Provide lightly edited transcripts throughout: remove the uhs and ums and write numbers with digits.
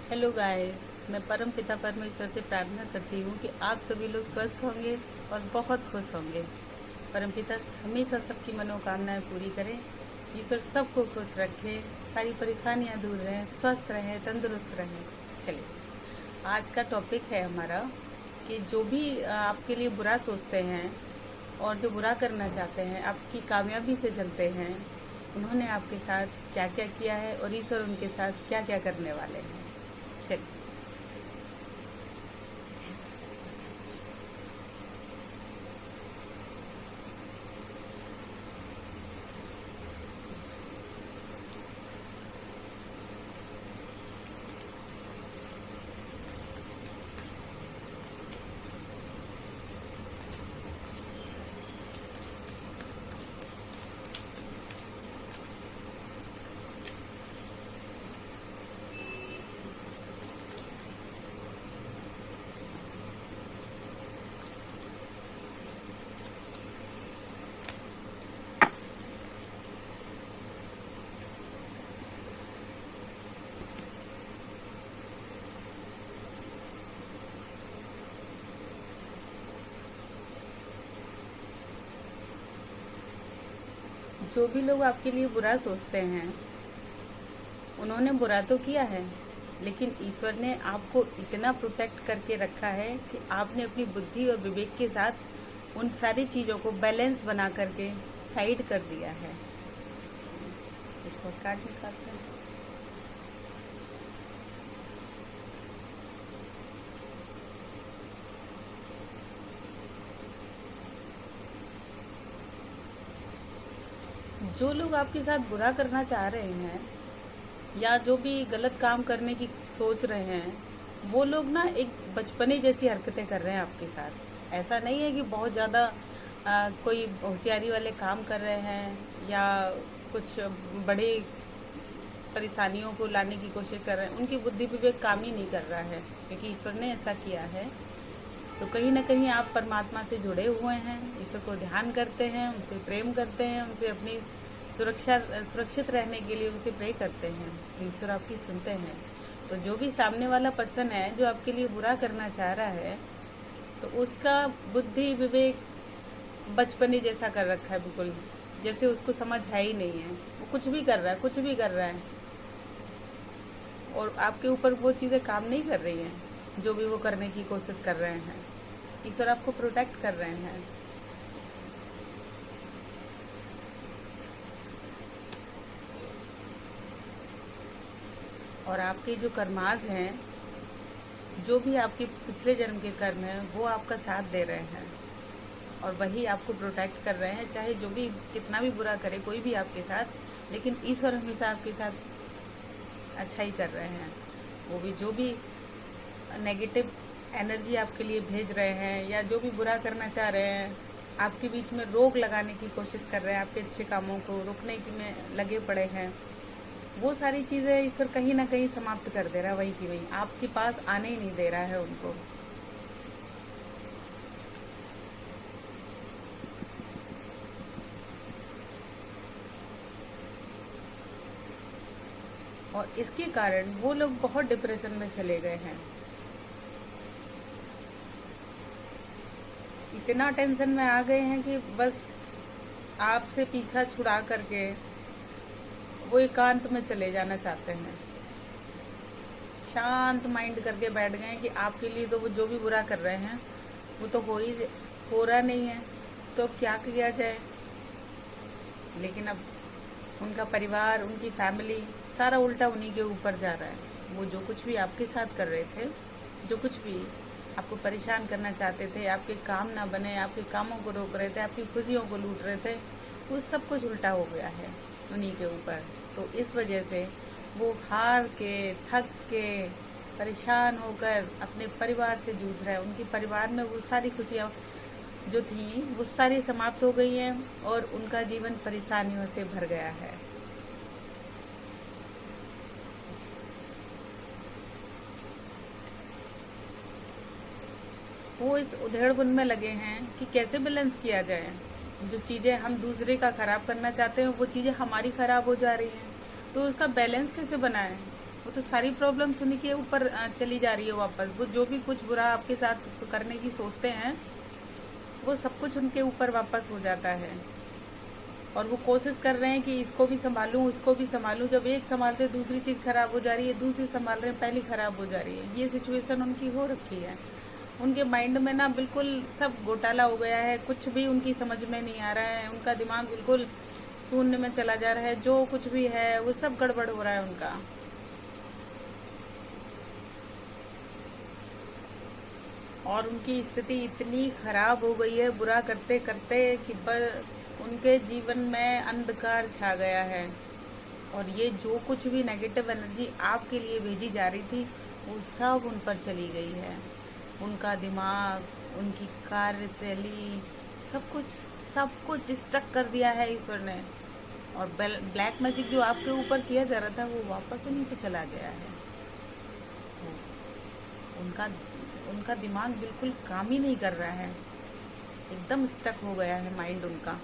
Hello guys, मैं परम पिता परमेश्वर से प्रार्थना करती हूँ कि आप सभी लोग स्वस्थ होंगे और बहुत खुश होंगे। परम पिता हमेशा सबकी मनोकामनाएं पूरी करें। ईश्वर सबको खुश रखे, सारी परेशानियां दूर रहें, स्वस्थ रहें, तंदुरुस्त रहें। चलिए, आज का टॉपिक है हमारा कि जो भी आपके लिए बुरा सोचते हैं और जो बुरा करना चाहते हैं, आपकी कामयाबी से जलते हैं, उन्होंने आपके साथ क्या क्या किया है और ईश्वर उनके साथ क्या क्या करने वाले हैं। चलिए, जो भी लोग आपके लिए बुरा सोचते हैं, उन्होंने बुरा तो किया है, लेकिन ईश्वर ने आपको इतना प्रोटेक्ट करके रखा है कि आपने अपनी बुद्धि और विवेक के साथ उन सारी चीज़ों को बैलेंस बना करके साइड कर दिया है। एक और कार्ड निकालते हैं। जो लोग आपके साथ बुरा करना चाह रहे हैं या जो भी गलत काम करने की सोच रहे हैं, वो लोग ना एक बचपने जैसी हरकतें कर रहे हैं आपके साथ। ऐसा नहीं है कि बहुत ज़्यादा कोई होशियारी वाले काम कर रहे हैं या कुछ बड़े परेशानियों को लाने की कोशिश कर रहे हैं। उनकी बुद्धि विवेक काम ही नहीं कर रहा है, क्योंकि ईश्वर ने ऐसा किया है। तो कहीं ना कहीं आप परमात्मा से जुड़े हुए हैं, ईश्वर को ध्यान करते हैं, उनसे प्रेम करते हैं, उनसे अपनी सुरक्षित रहने के लिए उनसे प्रे करते हैं, तो ईश्वर आपकी सुनते हैं। तो जो भी सामने वाला पर्सन है जो आपके लिए बुरा करना चाह रहा है, तो उसका बुद्धि विवेक बचपने जैसा कर रखा है, बिल्कुल जैसे उसको समझ है ही नहीं है। वो कुछ भी कर रहा है, कुछ भी कर रहा है, और आपके ऊपर वो चीज़ें काम नहीं कर रही हैं जो भी वो करने की कोशिश कर रहे हैं। ईश्वर आपको प्रोटेक्ट कर रहे हैं। और आपके जो कर्माज हैं, जो भी आपके पिछले जन्म के कर्म हैं, वो आपका साथ दे रहे हैं और वही आपको प्रोटेक्ट कर रहे हैं। चाहे जो भी कितना भी बुरा करे कोई भी आपके साथ, लेकिन ईश्वर हमेशा आपके साथ अच्छा ही कर रहे हैं। वो भी जो भी नेगेटिव एनर्जी आपके लिए भेज रहे हैं या जो भी बुरा करना चाह रहे हैं, आपके बीच में रोक लगाने की कोशिश कर रहे हैं, आपके अच्छे कामों को रोकने में लगे पड़े हैं, वो सारी चीज़ें ईश्वर कहीं ना कहीं समाप्त कर दे रहा है। वही की वही आपके पास आने ही नहीं दे रहा है उनको। और इसके कारण वो लोग बहुत डिप्रेशन में चले गए हैं, इतना टेंशन में आ गए हैं कि बस आपसे पीछा छुड़ा करके वो एकांत में चले जाना चाहते हैं। शांत माइंड करके बैठ गए हैं कि आपके लिए तो वो जो भी बुरा कर रहे हैं वो तो हो रहा नहीं है, तो अब क्या किया जाए। लेकिन अब उनका परिवार, उनकी फैमिली, सारा उल्टा उन्हीं के ऊपर जा रहा है। वो जो कुछ भी आपके साथ कर रहे थे, जो कुछ भी आपको परेशान करना चाहते थे, आपके काम ना बने, आपके कामों को रोक रहे थे, आपकी खुशियों को लूट रहे थे, वो सब कुछ उल्टा हो गया है उन्हीं के ऊपर। तो इस वजह से वो हार के, थक के, परेशान होकर अपने परिवार से जूझ रहे हैं। उनके परिवार में वो सारी खुशियाँ जो थी वो सारी समाप्त हो गई हैं और उनका जीवन परेशानियों से भर गया है। वो इस उधेड़बुन में लगे हैं कि कैसे बैलेंस किया जाए। जो चीज़ें हम दूसरे का खराब करना चाहते हैं, वो चीज़ें हमारी खराब हो जा रही हैं, तो उसका बैलेंस कैसे बनाएं। वो तो सारी प्रॉब्लम्स उन्हीं के ऊपर चली जा रही है वापस। वो जो भी कुछ बुरा आपके साथ करने की सोचते हैं वो सब कुछ उनके ऊपर वापस हो जाता है। और वो कोशिश कर रहे हैं कि इसको भी संभालूं उसको भी संभालूं। जब एक संभालते दूसरी चीज़ खराब हो जा रही है, दूसरी संभाल रहे हैं पहली खराब हो जा रही है। ये सिचुएशन उनकी हो रखी है। उनके माइंड में ना बिल्कुल सब घोटाला हो गया है। कुछ भी उनकी समझ में नहीं आ रहा है। उनका दिमाग बिल्कुल शून्य में चला जा रहा है। जो कुछ भी है वो सब गड़बड़ हो रहा है उनका। और उनकी स्थिति इतनी खराब हो गई है बुरा करते करते कि उनके जीवन में अंधकार छा गया है। और ये जो कुछ भी नेगेटिव एनर्जी आपके लिए भेजी जा रही थी वो सब उन पर चली गई है। उनका दिमाग, उनकी कार्यशैली, सब कुछ स्टक कर दिया है ईश्वर ने। और ब्लैक मैजिक जो आपके ऊपर किया जा रहा था वो वापस उन्हीं पे चला गया है। तो उनका दिमाग बिल्कुल काम ही नहीं कर रहा है। एकदम स्टक हो गया है माइंड उनका।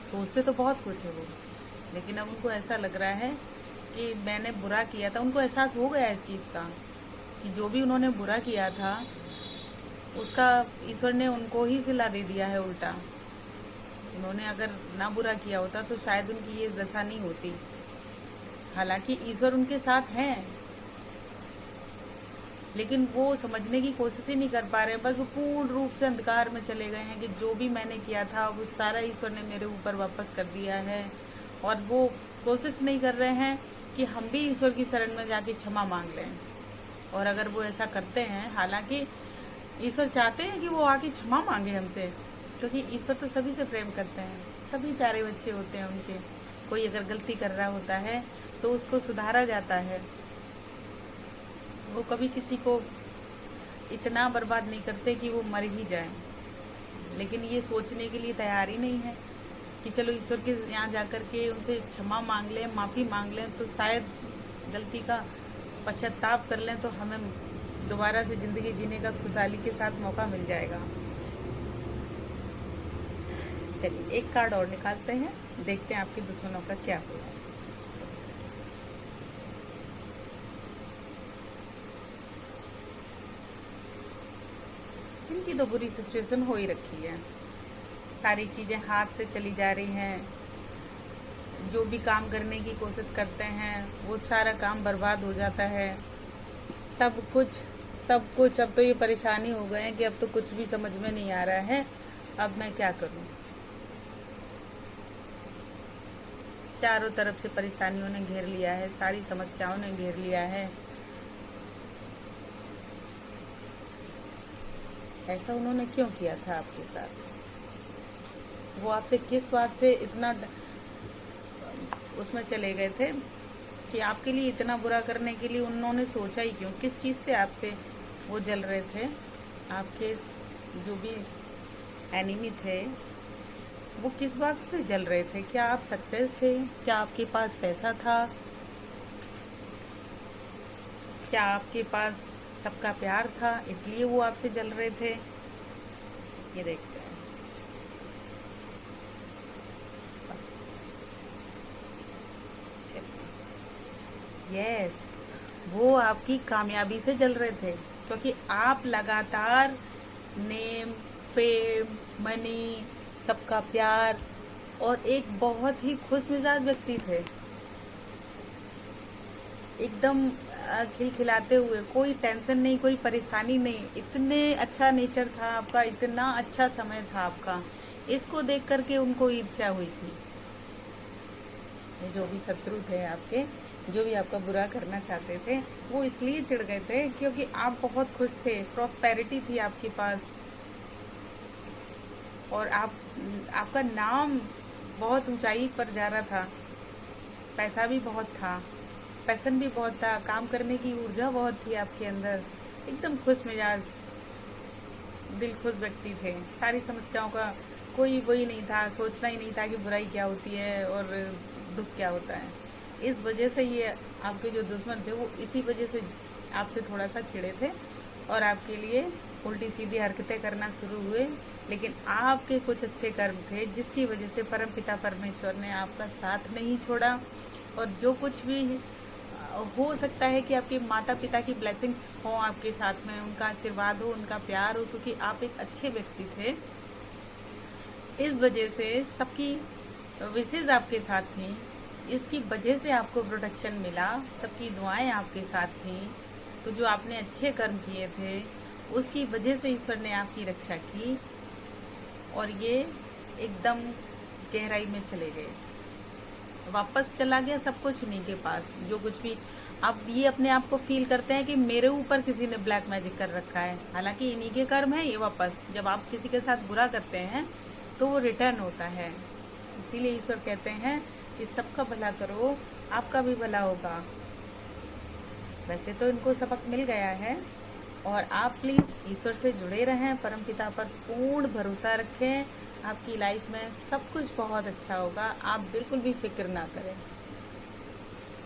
सोचते तो बहुत कुछ है वो, लेकिन अब उनको ऐसा लग रहा है कि मैंने बुरा किया था। उनको एहसास हो गया इस चीज़ का कि जो भी उन्होंने बुरा किया था उसका ईश्वर ने उनको ही सिला दे दिया है उल्टा। उन्होंने अगर ना बुरा किया होता तो शायद उनकी ये दशा नहीं होती। हालांकि ईश्वर उनके साथ हैं, लेकिन वो समझने की कोशिश ही नहीं कर पा रहे हैं। बस वो पूर्ण रूप से अंधकार में चले गए हैं कि जो भी मैंने किया था वो सारा ईश्वर ने मेरे ऊपर वापस कर दिया है। और वो कोशिश नहीं कर रहे हैं कि हम भी ईश्वर की शरण में जाके क्षमा मांग लें। और अगर वो ऐसा करते हैं, हालांकि ईश्वर चाहते हैं कि वो आके क्षमा मांगे हमसे, क्योंकि ईश्वर तो सभी से प्रेम करते हैं। सभी प्यारे बच्चे होते हैं उनके। कोई अगर गलती कर रहा होता है तो उसको सुधारा जाता है। वो कभी किसी को इतना बर्बाद नहीं करते कि वो मर ही जाए। लेकिन ये सोचने के लिए तैयार ही नहीं है कि चलो ईश्वर के यहाँ जाकर के उनसे क्षमा मांग लें, माफ़ी मांग लें, तो शायद गलती का पश्चाताप कर लें तो हमें दोबारा से ज़िंदगी जीने का खुशहाली के साथ मौका मिल जाएगा। चलिए एक कार्ड और निकालते हैं, देखते हैं आपके दुश्मनों का क्या हुआ। इनकी तो बुरी सिचुएशन हो ही रखी है। सारी चीज़ें हाथ से चली जा रही हैं। जो भी काम करने की कोशिश करते हैं वो सारा काम बर्बाद हो जाता है। सब कुछ अब तो ये परेशानी हो गए हैं कि अब तो कुछ भी समझ में नहीं आ रहा है, अब मैं क्या करूं। चारों तरफ से परेशानियों ने घेर लिया है, सारी समस्याओं ने घेर लिया है। ऐसा उन्होंने क्यों किया था आपके साथ? वो आपसे किस बात से इतना उसमें चले गए थे कि आपके लिए इतना बुरा करने के लिए उन्होंने सोचा ही क्यों? किस चीज़ से आपसे वो जल रहे थे? आपके जो भी एनिमी थे वो किस बात से जल रहे थे? क्या आप सक्सेस थे? क्या आपके पास पैसा था? क्या आपके पास सबका प्यार था, इसलिए वो आपसे जल रहे थे? ये देखते हैं। यस, वो आपकी कामयाबी से जल रहे थे, क्योंकि आप लगातार नेम, फेम, मनी, सबका प्यार और एक बहुत ही खुश मिजाज व्यक्ति थे। एकदम खिलखिलाते हुए, कोई टेंशन नहीं, कोई परेशानी नहीं। इतने अच्छा नेचर था आपका, इतना अच्छा समय था आपका। इसको देख करके उनको ईर्ष्या हुई थी। ये जो भी शत्रु थे आपके, जो भी आपका बुरा करना चाहते थे, वो इसलिए चिढ़ गए थे क्योंकि आप बहुत खुश थे, प्रॉस्पेरिटी थी आपके पास। और आपका नाम बहुत ऊंचाई पर जा रहा था। पैसा भी बहुत था, पैशन भी बहुत था, काम करने की ऊर्जा बहुत थी आपके अंदर। एकदम खुश मिजाज, दिल खुश व्यक्ति थे। सारी समस्याओं का कोई वही नहीं था, सोचना ही नहीं था कि बुराई क्या होती है और दुख क्या होता है। इस वजह से ये आपके जो दुश्मन थे वो इसी वजह से आपसे थोड़ा सा चिढ़े थे और आपके लिए उल्टी सीधी हरकतें करना शुरू हुए। लेकिन आपके कुछ अच्छे कर्म थे जिसकी वजह से परमपिता परमेश्वर ने आपका साथ नहीं छोड़ा। और जो कुछ भी हो सकता है कि आपके माता पिता की ब्लेसिंग्स हो आपके साथ में, उनका आशीर्वाद हो, उनका प्यार हो, क्योंकि आप एक अच्छे व्यक्ति थे। इस वजह से सबकी विशेष आपके साथ थी, इसकी वजह से आपको प्रोटेक्शन मिला, सबकी दुआएं आपके साथ थी। तो जो आपने अच्छे कर्म किए थे उसकी वजह से ईश्वर ने आपकी रक्षा की और ये एकदम गहराई में चले गए, वापस चला गया सब कुछ उन्हीं के पास। जो कुछ भी आप ये अपने आप को फील करते हैं कि मेरे ऊपर किसी ने ब्लैक मैजिक कर रखा है, हालांकि इन्हीं के कर्म है ये। वापस जब आप किसी के साथ बुरा करते हैं तो वो रिटर्न होता है। इसीलिए ईश्वर कहते हैं कि सबका भला करो, आपका भी भला होगा। वैसे तो इनको सबक मिल गया है और आप प्लीज ईश्वर से जुड़े रहें, परमपिता पर पूर्ण भरोसा रखें। आपकी लाइफ में सब कुछ बहुत अच्छा होगा, आप बिल्कुल भी फिक्र ना करें।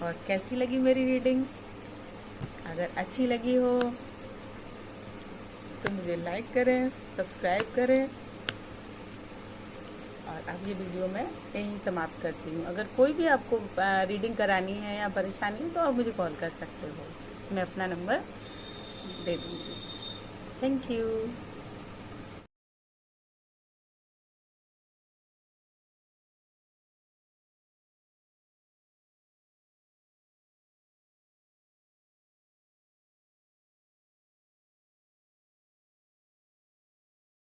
और कैसी लगी मेरी रीडिंग? अगर अच्छी लगी हो तो मुझे लाइक करें, सब्सक्राइब करें। और अब ये वीडियो मैं यहीं समाप्त करती हूँ। अगर कोई भी आपको रीडिंग करानी है या परेशानी हो तो आप मुझे कॉल कर सकते हो, मैं अपना नंबर दे दूँगी। Thank you.